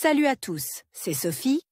Salut à tous, c'est Sophie.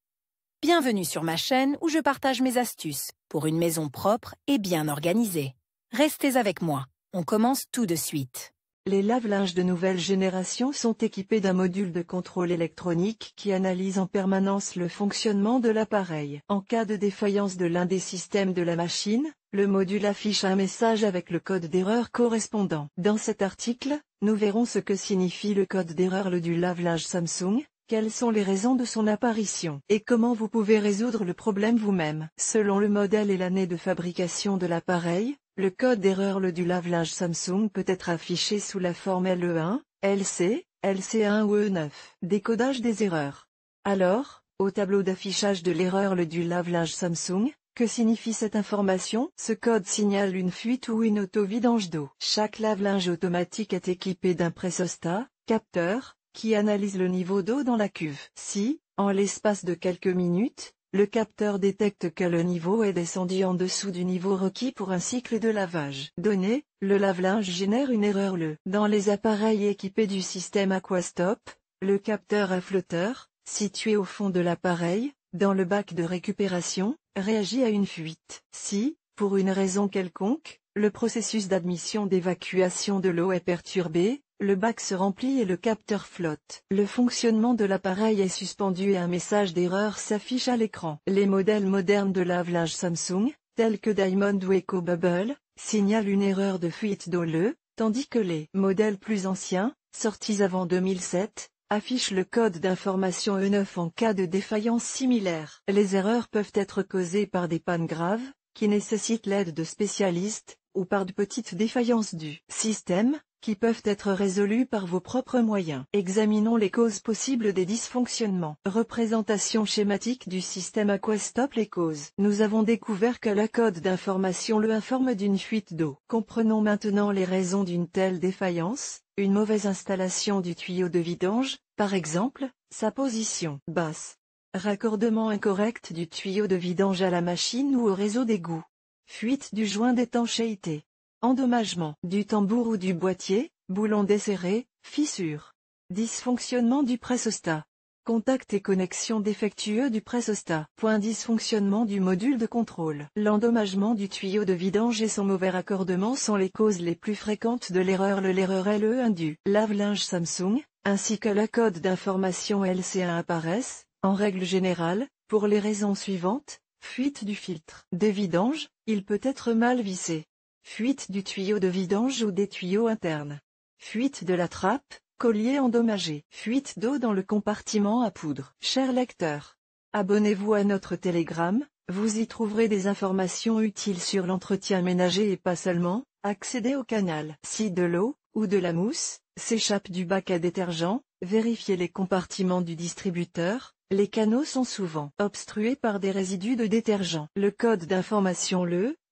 Bienvenue sur ma chaîne où je partage mes astuces pour une maison propre et bien organisée. Restez avec moi, on commence tout de suite. Les lave-linges de nouvelle génération sont équipés d'un module de contrôle électronique qui analyse en permanence le fonctionnement de l'appareil. En cas de défaillance de l'un des systèmes de la machine, le module affiche un message avec le code d'erreur correspondant. Dans cet article, nous verrons ce que signifie le code d'erreur du lave-linge Samsung, quelles sont les raisons de son apparition, et comment vous pouvez résoudre le problème vous-même. Selon le modèle et l'année de fabrication de l'appareil, le code d'erreur du lave-linge Samsung peut être affiché sous la forme LE1, LC, LC1 ou E9. Décodage des erreurs. Alors, au tableau d'affichage de l'erreur du lave-linge Samsung, que signifie cette information? Ce code signale une fuite ou une auto-vidange d'eau. Chaque lave-linge automatique est équipé d'un pressostat, capteur, qui analyse le niveau d'eau dans la cuve. Si, en l'espace de quelques minutes, le capteur détecte que le niveau est descendu en dessous du niveau requis pour un cycle de lavage donné, le lave-linge génère une erreur Dans les appareils équipés du système Aquastop, le capteur à flotteur, situé au fond de l'appareil, dans le bac de récupération, réagit à une fuite. Si, pour une raison quelconque, le processus d'admission d'évacuation de l'eau est perturbé, le bac se remplit et le capteur flotte. Le fonctionnement de l'appareil est suspendu et un message d'erreur s'affiche à l'écran. Les modèles modernes de lave-linge Samsung, tels que Diamond ou EcoBubble, signalent une erreur de fuite d'eau tandis que les modèles plus anciens, sortis avant 2007, affichent le code d'information E9 en cas de défaillance similaire. Les erreurs peuvent être causées par des pannes graves, qui nécessitent l'aide de spécialistes, ou par de petites défaillances du système, qui peuvent être résolues par vos propres moyens. Examinons les causes possibles des dysfonctionnements. Représentation schématique du système Aquastop. Les causes. Nous avons découvert que le code d'information informe d'une fuite d'eau. Comprenons maintenant les raisons d'une telle défaillance. Une mauvaise installation du tuyau de vidange, par exemple, sa position basse. Raccordement incorrect du tuyau de vidange à la machine ou au réseau d'égout. Fuite du joint d'étanchéité. Endommagement du tambour ou du boîtier, boulon desserré, fissure. Dysfonctionnement du pressostat. Contact et connexion défectueux du pressostat. Point dysfonctionnement du module de contrôle. L'endommagement du tuyau de vidange et son mauvais raccordement sont les causes les plus fréquentes de l'erreur LE1 du lave-linge Samsung, ainsi que le code d'information LC1 apparaissent, en règle générale, pour les raisons suivantes. Fuite du filtre de vidange, il peut être mal vissé. Fuite du tuyau de vidange ou des tuyaux internes. Fuite de la trappe, collier endommagé. Fuite d'eau dans le compartiment à poudre. Cher lecteur, abonnez-vous à notre Telegram, vous y trouverez des informations utiles sur l'entretien ménager et pas seulement. Accédez au canal. Si de l'eau, ou de la mousse, s'échappe du bac à détergent, vérifiez les compartiments du distributeur. Les canaux sont souvent obstrués par des résidus de détergent. Le code d'information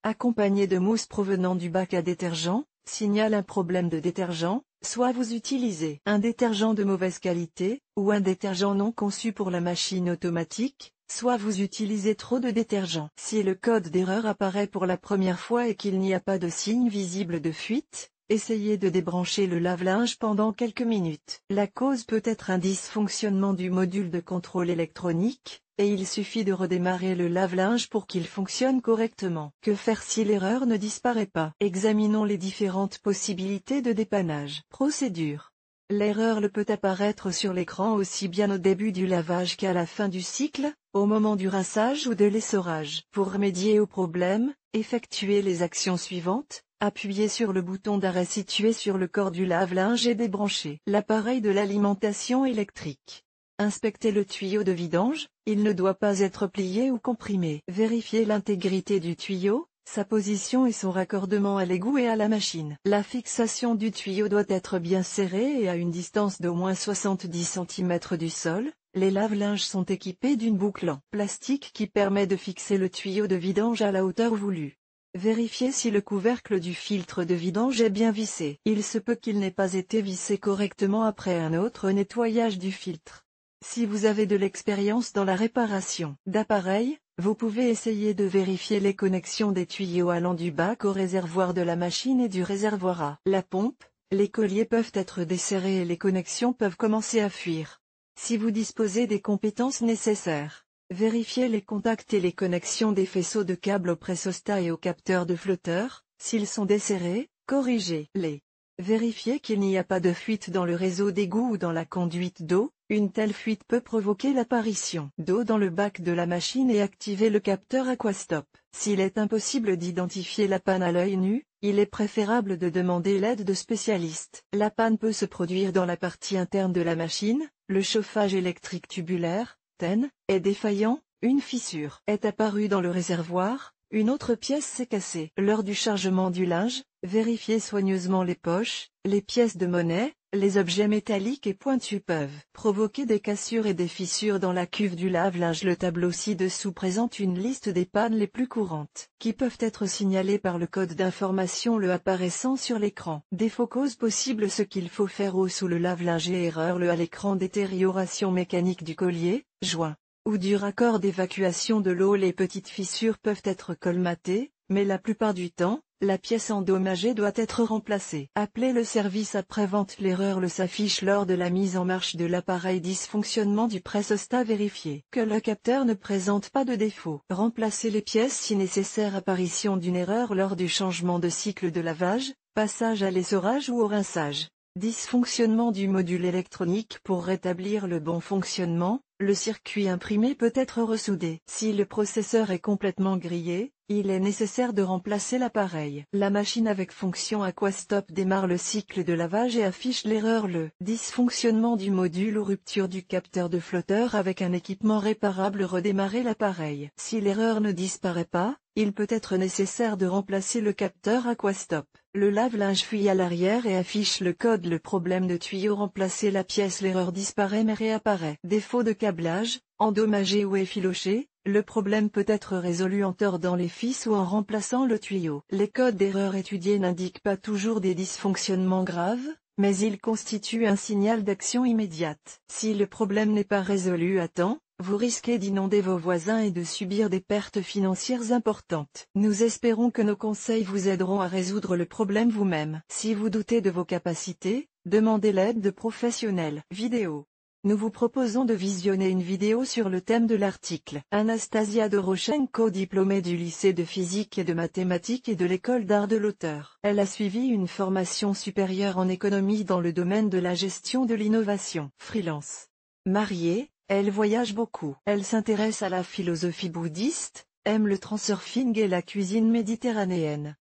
accompagné de mousse provenant du bac à détergent, signale un problème de détergent, soit vous utilisez un détergent de mauvaise qualité, ou un détergent non conçu pour la machine automatique, soit vous utilisez trop de détergent. Si le code d'erreur apparaît pour la première fois et qu'il n'y a pas de signe visible de fuite, essayez de débrancher le lave-linge pendant quelques minutes. La cause peut être un dysfonctionnement du module de contrôle électronique, et il suffit de redémarrer le lave-linge pour qu'il fonctionne correctement. Que faire si l'erreur ne disparaît pas? Examinons les différentes possibilités de dépannage. Procédure. L'erreur peut apparaître sur l'écran aussi bien au début du lavage qu'à la fin du cycle, au moment du rinçage ou de l'essorage. Pour remédier au problème, effectuez les actions suivantes. Appuyez sur le bouton d'arrêt situé sur le corps du lave-linge et débranchez l'appareil de l'alimentation électrique. Inspectez le tuyau de vidange, il ne doit pas être plié ou comprimé. Vérifiez l'intégrité du tuyau, sa position et son raccordement à l'égout et à la machine. La fixation du tuyau doit être bien serrée et à une distance d'au moins 70 cm du sol. Les lave-linges sont équipés d'une boucle en plastique qui permet de fixer le tuyau de vidange à la hauteur voulue. Vérifiez si le couvercle du filtre de vidange est bien vissé. Il se peut qu'il n'ait pas été vissé correctement après un autre nettoyage du filtre. Si vous avez de l'expérience dans la réparation d'appareils, vous pouvez essayer de vérifier les connexions des tuyaux allant du bac au réservoir de la machine et du réservoir à la pompe. Les colliers peuvent être desserrés et les connexions peuvent commencer à fuir. Si vous disposez des compétences nécessaires, vérifiez les contacts et les connexions des faisceaux de câbles au pressostat et au capteur de flotteur. S'ils sont desserrés, corrigez-les. Vérifiez qu'il n'y a pas de fuite dans le réseau d'égout ou dans la conduite d'eau. Une telle fuite peut provoquer l'apparition d'eau dans le bac de la machine et activer le capteur Aquastop. S'il est impossible d'identifier la panne à l'œil nu, il est préférable de demander l'aide de spécialistes. La panne peut se produire dans la partie interne de la machine. Le chauffage électrique tubulaire, TEN, est défaillant, une fissure est apparue dans le réservoir, une autre pièce s'est cassée. Lors du chargement du linge, vérifiez soigneusement les poches, les pièces de monnaie. Les objets métalliques et pointus peuvent provoquer des cassures et des fissures dans la cuve du lave-linge. Le tableau ci-dessous présente une liste des pannes les plus courantes, qui peuvent être signalées par le code d'information le apparaissant sur l'écran. Défaut cause possible. Ce qu'il faut faire au sous le lave-linge et erreur le à l'écran. Détérioration mécanique du collier, joint, ou du raccord d'évacuation de l'eau. Les petites fissures peuvent être colmatées, mais la plupart du temps, la pièce endommagée doit être remplacée. Appelez le service après-vente. L'erreur le s'affiche lors de la mise en marche de l'appareil. Dysfonctionnement du pressostat. Vérifiez que le capteur ne présente pas de défaut. Remplacez les pièces si nécessaire. Apparition d'une erreur lors du changement de cycle de lavage, passage à l'essorage ou au rinçage. Dysfonctionnement du module électronique. Pour rétablir le bon fonctionnement, le circuit imprimé peut être ressoudé. Si le processeur est complètement grillé, il est nécessaire de remplacer l'appareil. La machine avec fonction Aquastop démarre le cycle de lavage et affiche l'erreur le dysfonctionnement du module ou rupture du capteur de flotteur. Avec un équipement réparable, redémarrer l'appareil. Si l'erreur ne disparaît pas, il peut être nécessaire de remplacer le capteur Aquastop. Le lave-linge fuit à l'arrière et affiche le code. Le problème de tuyau. Remplacer la pièce. L'erreur disparaît mais réapparaît. Défaut de câblage, endommagé ou effiloché. Le problème peut être résolu en tordant les fils ou en remplaçant le tuyau. Les codes d'erreur étudiés n'indiquent pas toujours des dysfonctionnements graves, mais ils constituent un signal d'action immédiate. Si le problème n'est pas résolu à temps, vous risquez d'inonder vos voisins et de subir des pertes financières importantes. Nous espérons que nos conseils vous aideront à résoudre le problème vous-même. Si vous doutez de vos capacités, demandez l'aide de professionnels. Vidéo. Nous vous proposons de visionner une vidéo sur le thème de l'article. Anastasia Doroshenko, diplômée du lycée de physique et de mathématiques et de l'école d'art de l'auteur. Elle a suivi une formation supérieure en économie dans le domaine de la gestion de l'innovation. Freelance. Mariée, elle voyage beaucoup. Elle s'intéresse à la philosophie bouddhiste, aime le transurfing et la cuisine méditerranéenne.